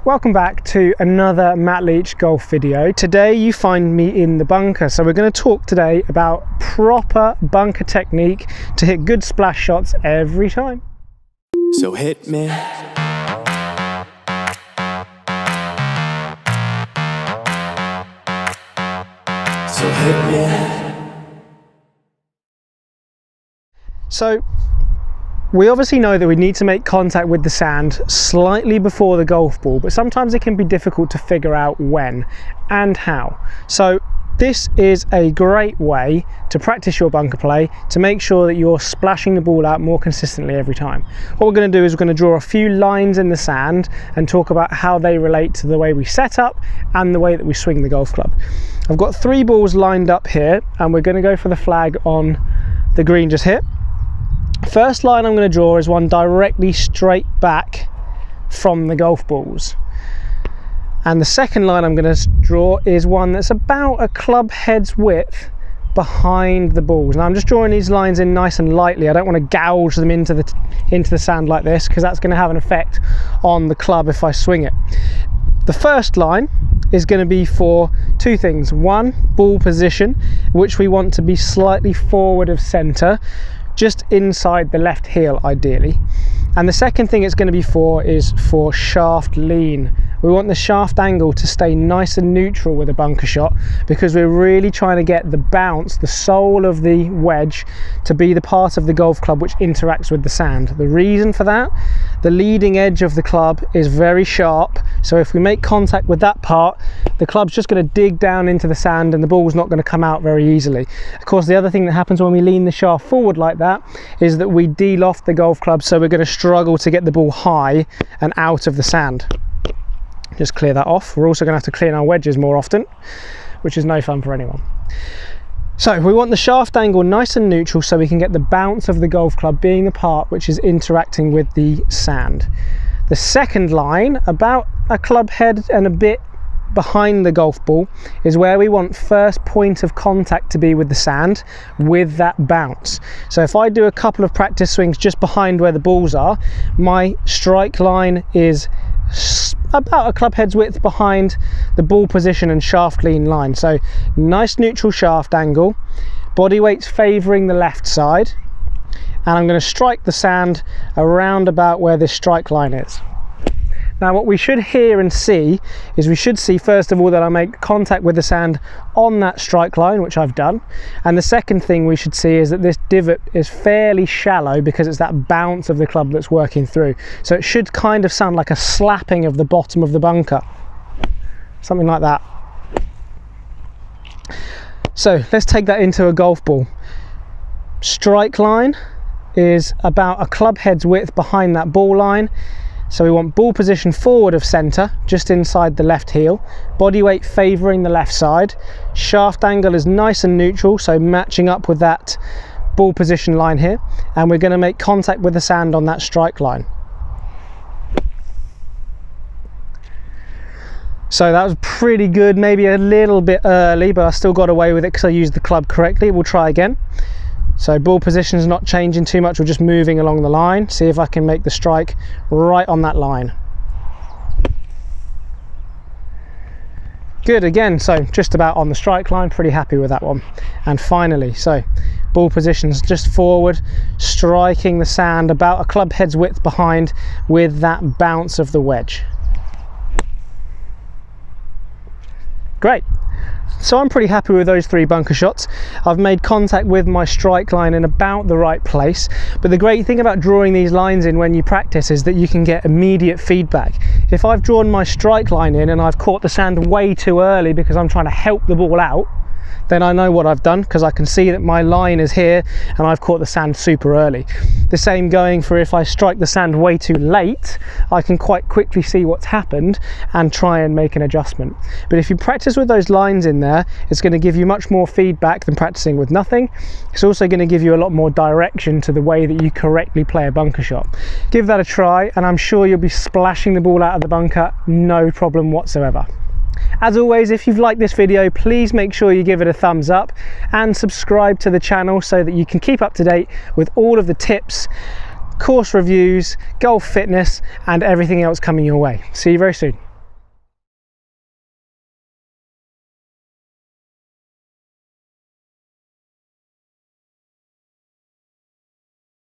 Welcome back to another Matt Leach golf video. Today you find me in the bunker, so we're going to talk today about proper bunker technique to hit good splash shots every time. So hit me. So hit me. So we obviously know that we need to make contact with the sand slightly before the golf ball, but sometimes it can be difficult to figure out when and how. So this is a great way to practice your bunker play to make sure that you're splashing the ball out more consistently every time. What we're going to do is we're going to draw a few lines in the sand and talk about how they relate to the way we set up and the way that we swing the golf club. I've got 3 balls lined up here and we're going to go for the flag on the green just here. First line I'm going to draw is one directly straight back from the golf balls, and the second line I'm going to draw is one that's about a club head's width behind the balls. Now I'm just drawing these lines in nice and lightly. I don't want to gouge them into the sand like this, because that's going to have an effect on the club if I swing it. The first line is going to be for 2 things. One, ball position, which we want to be slightly forward of centre, just inside the left heel ideally. And the second thing it's going to be for is for shaft lean. We want the shaft angle to stay nice and neutral with a bunker shot, because we're really trying to get the bounce, the sole of the wedge, to be the part of the golf club which interacts with the sand. The reason for that, the leading edge of the club is very sharp, so if we make contact with that part, the club's just going to dig down into the sand and the ball's not going to come out very easily. Of course, the other thing that happens when we lean the shaft forward like that is that we de-loft the golf club, so we're going to struggle to get the ball high and out of the sand. Just clear that off. We're also going to have to clean our wedges more often, which is no fun for anyone. So we want the shaft angle nice and neutral so we can get the bounce of the golf club being the part which is interacting with the sand. The second line, about a club head and a bit behind the golf ball, is where we want first point of contact to be with the sand with that bounce. So if I do a couple of practice swings just behind where the balls are, my strike line is about a club head's width behind the ball position and shaft lean line. So nice neutral shaft angle, body weight's favouring the left side, and I'm going to strike the sand around about where this strike line is. Now what we should hear and see is, we should see first of all that I make contact with the sand on that strike line, which I've done, and the second thing we should see is that this divot is fairly shallow because it's that bounce of the club that's working through. So it should kind of sound like a slapping of the bottom of the bunker, something like that. So let's take that into a golf ball. Strike line is about a club head's width behind that ball line. So we want ball position forward of centre, just inside the left heel, body weight favouring the left side, shaft angle is nice and neutral, so matching up with that ball position line here, and we're going to make contact with the sand on that strike line. So that was pretty good, maybe a little bit early, but I still got away with it because I used the club correctly. We'll try again. So ball position is not changing too much, we're just moving along the line. See if I can make the strike right on that line. Good again, so just about on the strike line, pretty happy with that one. And finally, so ball positions just forward, striking the sand about a club head's width behind with that bounce of the wedge. Great. So I'm pretty happy with those 3 bunker shots. I've made contact with my strike line in about the right place, but the great thing about drawing these lines in when you practice is that you can get immediate feedback. If I've drawn my strike line in and I've caught the sand way too early because I'm trying to help the ball out, then I know what I've done, because I can see that my line is here and I've caught the sand super early. The same going for if I strike the sand way too late, I can quite quickly see what's happened and try and make an adjustment. But if you practice with those lines in there, it's going to give you much more feedback than practicing with nothing. It's also going to give you a lot more direction to the way that you correctly play a bunker shot. Give that a try and I'm sure you'll be splashing the ball out of the bunker no problem whatsoever. As always, if you've liked this video, please make sure you give it a thumbs up and subscribe to the channel so that you can keep up to date with all of the tips, course reviews, golf fitness and everything else coming your way. See you very soon.